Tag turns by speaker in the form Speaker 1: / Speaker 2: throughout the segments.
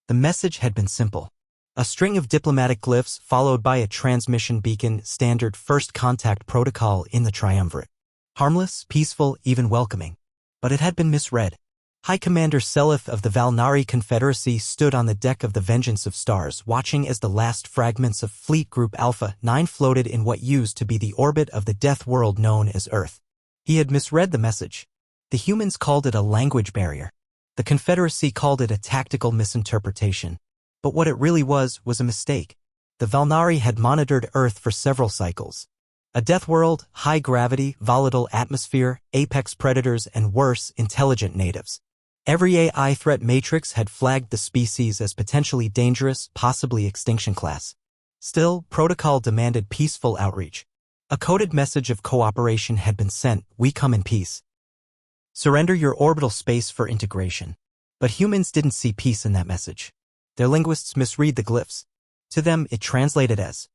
Speaker 1: The message had been simple. A string of diplomatic glyphs followed by a transmission beacon, standard first contact protocol in the triumvirate. Harmless, peaceful, even welcoming. But it had been misread. High Commander Selith of the Valnari Confederacy stood on the deck of the Vengeance of Stars, watching as the last fragments of Fleet Group Alpha 9 floated in what used to be the orbit of the death world known as Earth. He had misread the message. The humans called it a language barrier. The Confederacy called it a tactical misinterpretation. But what it really was a mistake. The Valnari had monitored Earth for several cycles. A death world, high gravity, volatile atmosphere, apex predators, and worse, intelligent natives. Every AI threat matrix had flagged the species as potentially dangerous, possibly extinction class. Still, protocol demanded peaceful outreach. A coded message of cooperation had been sent: we come in peace. Surrender your orbital space for integration. But humans didn't see peace in that message. Their linguists misread the glyphs. To them, it translated as,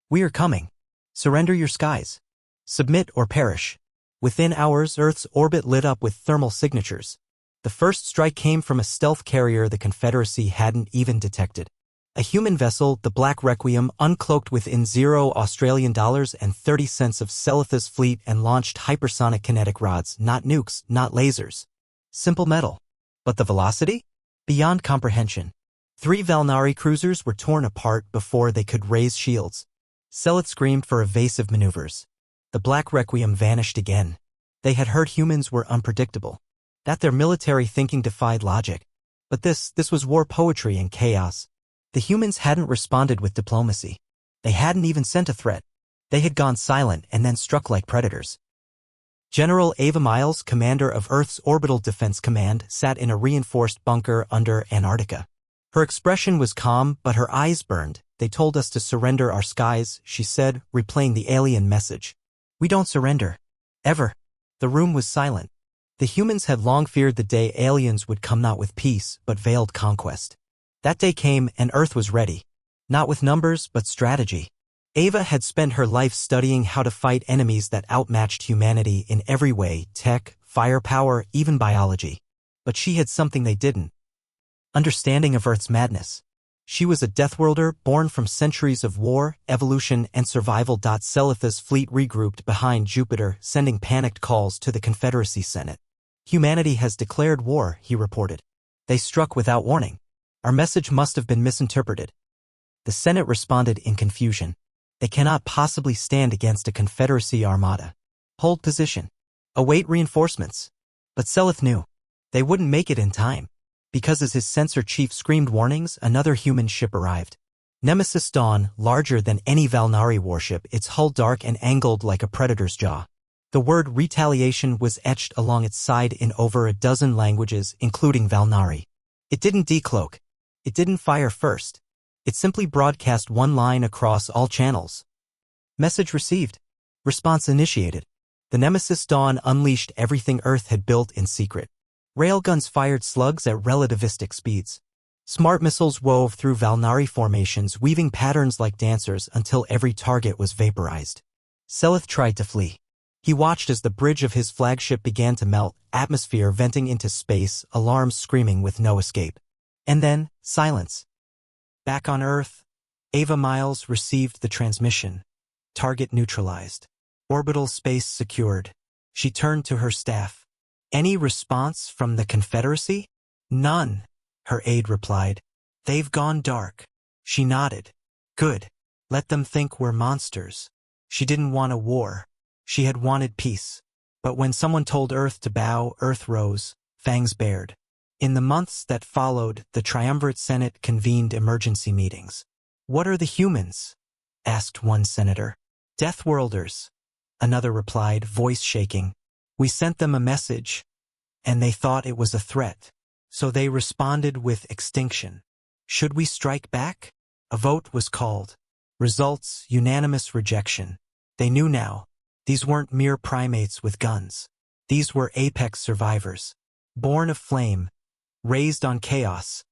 Speaker 1: we are coming. Surrender your skies. Submit or perish. Within hours, Earth's orbit lit up with thermal signatures. The first strike came from a stealth carrier the Confederacy hadn't even detected. A human vessel, the Black Requiem, uncloaked within $0.30 of Selith's fleet and launched hypersonic kinetic rods, not nukes, not lasers. Simple metal. But the velocity? Beyond comprehension. 3 Valnari cruisers were torn apart before they could raise shields. Selith screamed for evasive maneuvers. The Black Requiem vanished again. They had heard humans were unpredictable. That their military thinking defied logic. But this was war poetry and chaos. The humans hadn't responded with diplomacy. They hadn't even sent a threat. They had gone silent and then struck like predators. General Ava Miles, commander of Earth's Orbital Defense Command, sat in a reinforced bunker under Antarctica. Her expression was calm, but her eyes burned. They told us to surrender our skies, she said, replaying the alien message. We don't surrender. Ever. The room was silent. The humans had long feared the day aliens would come, not with peace, but veiled conquest. That day came, and Earth was ready. Not with numbers, but strategy. Ava had spent her life studying how to fight enemies that outmatched humanity in every way: tech, firepower, even biology. But she had something they didn't. Understanding of Earth's madness. She was a Deathworlder born from centuries of war, evolution, and survival. Selith's fleet regrouped behind Jupiter, sending panicked calls to the Confederacy Senate. Humanity has declared war, he reported. They struck without warning. Our message must have been misinterpreted. The Senate responded in confusion. They cannot possibly stand against a Confederacy armada. Hold position. Await reinforcements. But Selith knew. They wouldn't make it in time. Because as his sensor chief screamed warnings, another human ship arrived. Nemesis Dawn, larger than any Valnari warship, its hull dark and angled like a predator's jaw. The word retaliation was etched along its side in over a dozen languages, including Valnari. It didn't decloak. It didn't fire first. It simply broadcast one line across all channels. Message received. Response initiated. The Nemesis Dawn unleashed everything Earth had built in secret. Railguns fired slugs at relativistic speeds. Smart missiles wove through Valnari formations, weaving patterns like dancers until every target was vaporized. Selith tried to flee. He watched as the bridge of his flagship began to melt, atmosphere venting into space, alarms screaming with no escape. And then, silence. Back on Earth, Ava Miles received the transmission. Target neutralized. Orbital space secured. She turned to her staff. Any response from the Confederacy? None, her aide replied. They've gone dark. She nodded. Good. Let them think we're monsters. She didn't want a war. She had wanted peace. But when someone told Earth to bow, Earth rose, fangs bared. In the months that followed, the Triumvirate Senate convened emergency meetings. What are the humans? Asked one senator. Deathworlders, another replied, voice shaking. We sent them a message, and they thought it was a threat. So they responded with extinction. Should we strike back? A vote was called. Results, unanimous rejection. They knew now. These weren't mere primates with guns. These were apex survivors. Born of flame. Raised on chaos,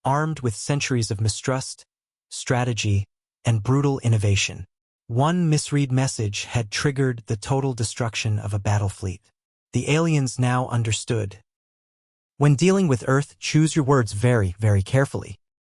Speaker 1: armed with centuries of mistrust, strategy, and brutal innovation. One misread message had triggered the total destruction of a battle fleet. The aliens now understood. When dealing with Earth, choose your words very, very carefully.